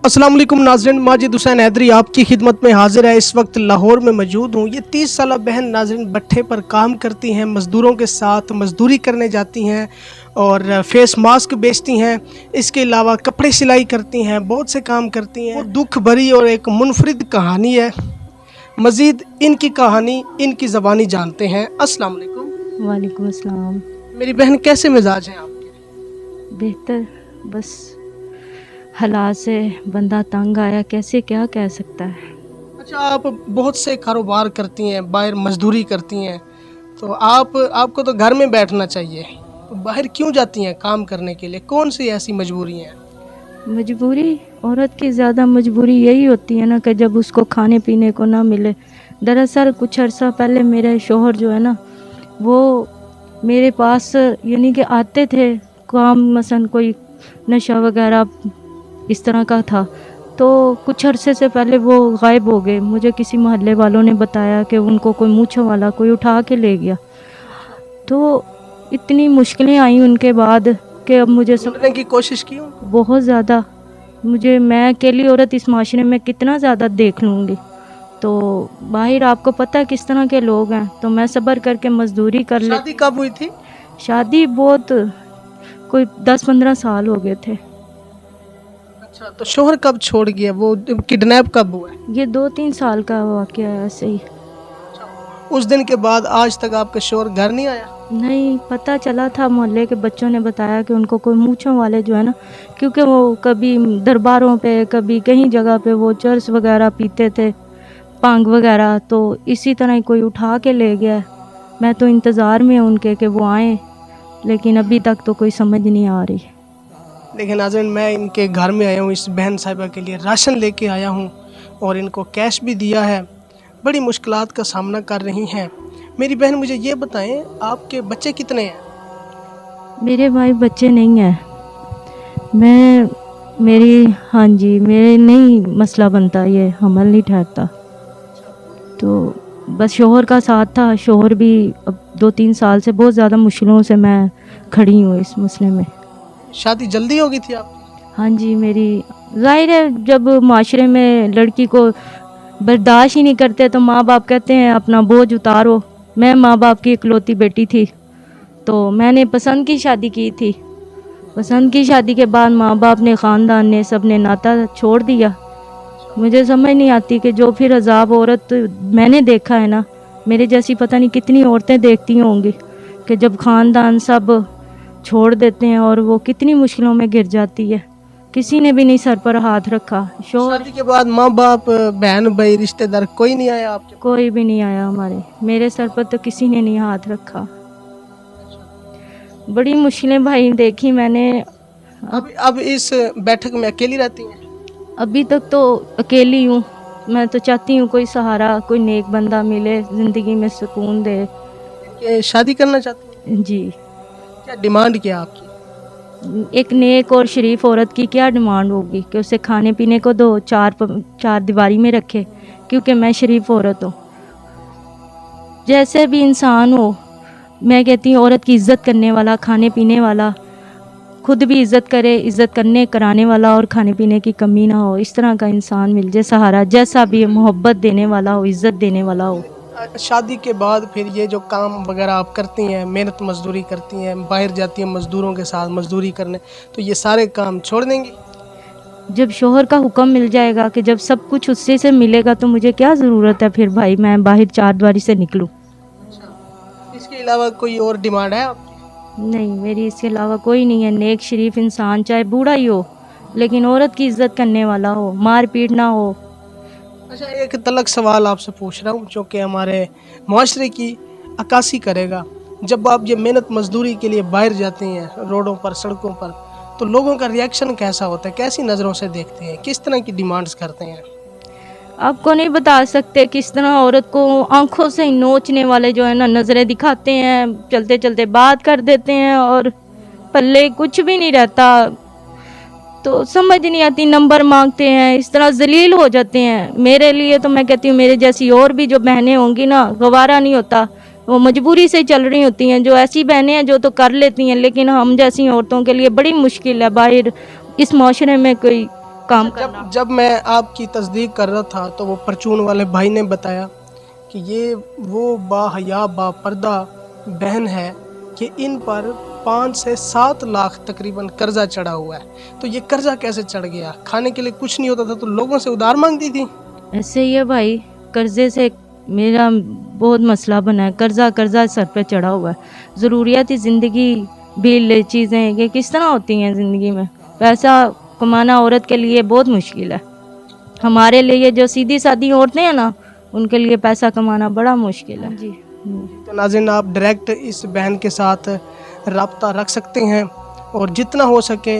अस्सलाम वालेकुम नाज़रीन, माजिद हुसैन हैदरी आपकी खिदमत में हाजिर है। इस वक्त लाहौर में मौजूद हूँ। ये 30 साल बहन नाज़रीन भट्ठे पर काम करती हैं, मज़दूरों के साथ मज़दूरी करने जाती हैं और फेस मास्क बेचती हैं। इसके अलावा कपड़े सिलाई करती हैं, बहुत से काम करती हैं। दुख भरी और एक मुनफरिद कहानी है। मज़ीद इनकी कहानी इनकी ज़बानी जानते हैं। अस्सलाम वालेकुम। वालेकुम अस्सलाम। मेरी बहन, कैसे मिजाज हैं आपके? बेहतर, बस हालात से बंदा तंग आया, कैसे क्या कह सकता है। अच्छा, आप बहुत से कारोबार करती हैं, बाहर मजदूरी करती हैं, तो आपको तो घर में बैठना चाहिए, तो बाहर क्यों जाती हैं काम करने के लिए? कौन सी ऐसी मजबूरी हैं? मजबूरी, औरत की ज़्यादा मजबूरी यही होती है ना कि जब उसको खाने पीने को ना मिले। दरअसल कुछ अर्सा पहले मेरे शोहर जो है ना, वो मेरे पास यानी कि आते थे काम, मसलन कोई नशा वगैरह इस तरह का था, तो कुछ अरसे से पहले वो गायब हो गए। मुझे किसी मोहल्ले वालों ने बताया कि उनको कोई मूंछों वाला कोई उठा के ले गया। तो इतनी मुश्किलें आई उनके बाद कि अब मुझे ढूंढने की कोशिश की? बहुत ज़्यादा, मैं अकेली औरत इस माशरे में कितना ज़्यादा देख लूँगी। तो बाहर आपको पता है किस तरह के लोग हैं, तो मैं सब्र करके मजदूरी कर ले। शादी कब हुई थी? शादी बहुत कोई 10-15 साल हो गए थे। अच्छा, तो शोहर कब छोड़ गया? वो किडनैप कब हुआ? ये 2-3 साल का वाक़या है ऐसे ही। उस दिन के बाद आज तक आपका शोहर घर नहीं आया? नहीं, पता चला था, मोहल्ले के बच्चों ने बताया कि उनको कोई मूंछों वाले जो है ना, क्योंकि वो कभी दरबारों पे कभी कहीं जगह पे वो चर्स वगैरह पीते थे, भांग वगैरह, तो इसी तरह ही कोई उठा के ले गया। मैं तो इंतज़ार में हूँ उनके कि वो आएँ, लेकिन अभी तक तो कोई समझ नहीं आ रही। लेकिन नाज़रीन, मैं इनके घर में आया हूँ, इस बहन साहिबा के लिए राशन लेके आया हूँ और इनको कैश भी दिया है। बड़ी मुश्किलात का सामना कर रही हैं। मेरी बहन, मुझे ये बताएं, आपके बच्चे कितने हैं? मेरे भाई बच्चे नहीं हैं। हाँ जी, मेरे नहीं मसला बनता, ये हमल नहीं ठहरता। तो बस शोहर का साथ था। शोहर भी अब 2-3 साल से बहुत ज़्यादा मुश्किलों से मैं खड़ी हूँ इस मसले में। शादी जल्दी हो गई थी आपकी? हाँ जी, मेरी ज़ाहिर है जब माशरे में लड़की को बर्दाश्त ही नहीं करते तो माँ बाप कहते हैं अपना बोझ उतारो। मैं माँ बाप की इकलौती बेटी थी, तो मैंने पसंद की शादी की थी। पसंद की शादी के बाद माँ बाप ने, ख़ानदान ने, सब ने नाता छोड़ दिया। मुझे समझ नहीं आती कि जो फिर अजाब औरत मैंने देखा है ना, मेरे जैसी पता नहीं कितनी औरतें देखती होंगी कि जब ख़ानदान सब छोड़ देते हैं और वो कितनी मुश्किलों में गिर जाती है। किसी ने भी नहीं सर पर हाथ रखा। शादी के बाद माँ बाप, बहन भाई, रिश्तेदार कोई नहीं आया आपके? कोई भी नहीं आया मेरे सर पर तो किसी ने नहीं हाथ रखा। बड़ी मुश्किलें भाई देखी मैंने। अब इस बैठक में अकेली रहती हैं? अभी तक तो अकेली हूँ। मैं तो चाहती हूँ कोई सहारा, कोई नेक बंदा मिले, ज़िंदगी में सुकून दे। शादी करना चाहती हैं? जी। क्या डिमांड क्या आपकी? एक नेक और शरीफ औरत की क्या डिमांड होगी कि उसे खाने पीने को दो, चार दीवारी में रखे, क्योंकि मैं शरीफ औरत हूँ। जैसे भी इंसान हो, मैं कहती हूँ औरत की इज़्ज़त करने वाला, खाने पीने वाला, खुद भी इज़्ज़त करे, इज़्ज़त करने कराने वाला और खाने पीने की कमी ना हो, इस तरह का इंसान मिल जाए सहारा, जैसा भी मोहब्बत देने वाला हो, इज़्ज़त देने वाला हो। शादी के बाद फिर ये जो काम वगैरह आप करती हैं, मेहनत मजदूरी करती हैं, बाहर जाती हैं मज़दूरों के साथ मजदूरी करने, तो ये सारे काम छोड़ देंगी? जब शोहर का हुक्म मिल जाएगा कि जब सब कुछ उससे से मिलेगा, तो मुझे क्या ज़रूरत है फिर भाई मैं बाहर चार दीवारी से निकलूँ। इसके अलावा कोई और डिमांड है आपकी? नहीं, मेरी इसके अलावा कोई नहीं है। नेक शरीफ इंसान, चाहे बूढ़ा ही हो, लेकिन औरत की इज़्ज़त करने वाला हो, मार पीट ना हो। अच्छा, एक तलक सवाल आपसे पूछ रहा हूँ जो कि हमारे माशरे की अक्कासी करेगा। जब आप ये मेहनत मजदूरी के लिए बाहर जाती हैं, रोडों पर, सड़कों पर, तो लोगों का रिएक्शन कैसा होता है? कैसी नज़रों से देखते हैं? किस तरह की डिमांड्स करते हैं? आपको नहीं बता सकते किस तरह औरत को आंखों से ही नोचने वाले जो है ना, नज़रें दिखाते हैं, चलते चलते बात कर देते हैं और पल्ले कुछ भी नहीं रहता। तो समझ नहीं आती, नंबर मांगते हैं, इस तरह जलील हो जाते हैं। मेरे लिए तो मैं कहती हूँ मेरे जैसी और भी जो बहनें होंगी ना, गवारा नहीं होता। वो मजबूरी से चल रही होती हैं। जो ऐसी बहनें हैं जो तो कर लेती हैं, लेकिन हम जैसी औरतों के लिए बड़ी मुश्किल है बाहर इस माशरे में कोई काम करना। जब मैं आपकी तस्दीक कर रहा था तो वो परचून वाले भाई ने बताया कि ये वो बाहया बापर्दा बहन है कि इन पर 5 से 7 लाख तकरीबन कर्जा चढ़ा हुआ है। तो ये कर्जा कैसे चढ़ गया? खाने के लिए कुछ नहीं होता था तो लोगों से उधार मांगती थी। ऐसे ही है भाई, कर्जे से मेरा बहुत मसला बना है, कर्जा कर्जा सर पे चढ़ा हुआ है। ज़रूरियात ज़िंदगी बिल चीज़ें ये किस तरह होती हैं ज़िंदगी में, पैसा कमाना औरत के लिए बहुत मुश्किल है। हमारे लिए जो सीधी सादी औरतें हैं ना, उनके लिए पैसा कमाना बड़ा मुश्किल है जी। तो नाज़रीन, आप डायरेक्ट इस बहन के साथ रब्ता रख सकते हैं और जितना हो सके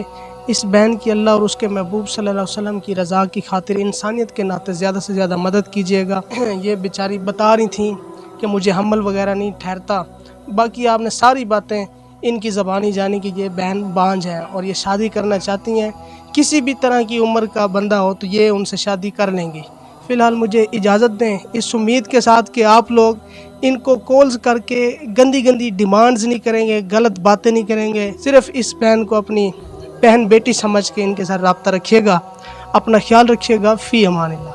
इस बहन की अल्लाह और उसके महबूब सल्लल्लाहु अलैहि वसल्लम की रज़ा की खातिर इंसानियत के नाते ज़्यादा से ज़्यादा मदद कीजिएगा। ये बेचारी बता रही थी कि मुझे हमल वगैरह नहीं ठहरता। बाकी आपने सारी बातें इनकी ज़बानी जानी कि ये बहन बांझ हैं और ये शादी करना चाहती हैं। किसी भी तरह की उम्र का बंदा हो तो ये उनसे शादी कर लेंगी। फ़िलहाल मुझे इजाज़त दें, इस उम्मीद के साथ कि आप लोग इनको कॉल्स करके गंदी गंदी डिमांड्स नहीं करेंगे, गलत बातें नहीं करेंगे। सिर्फ़ इस बहन को अपनी बहन बेटी समझ के इनके साथ रब्ता रखिएगा। अपना ख्याल रखिएगा। फ़ी अमानिल्लाह।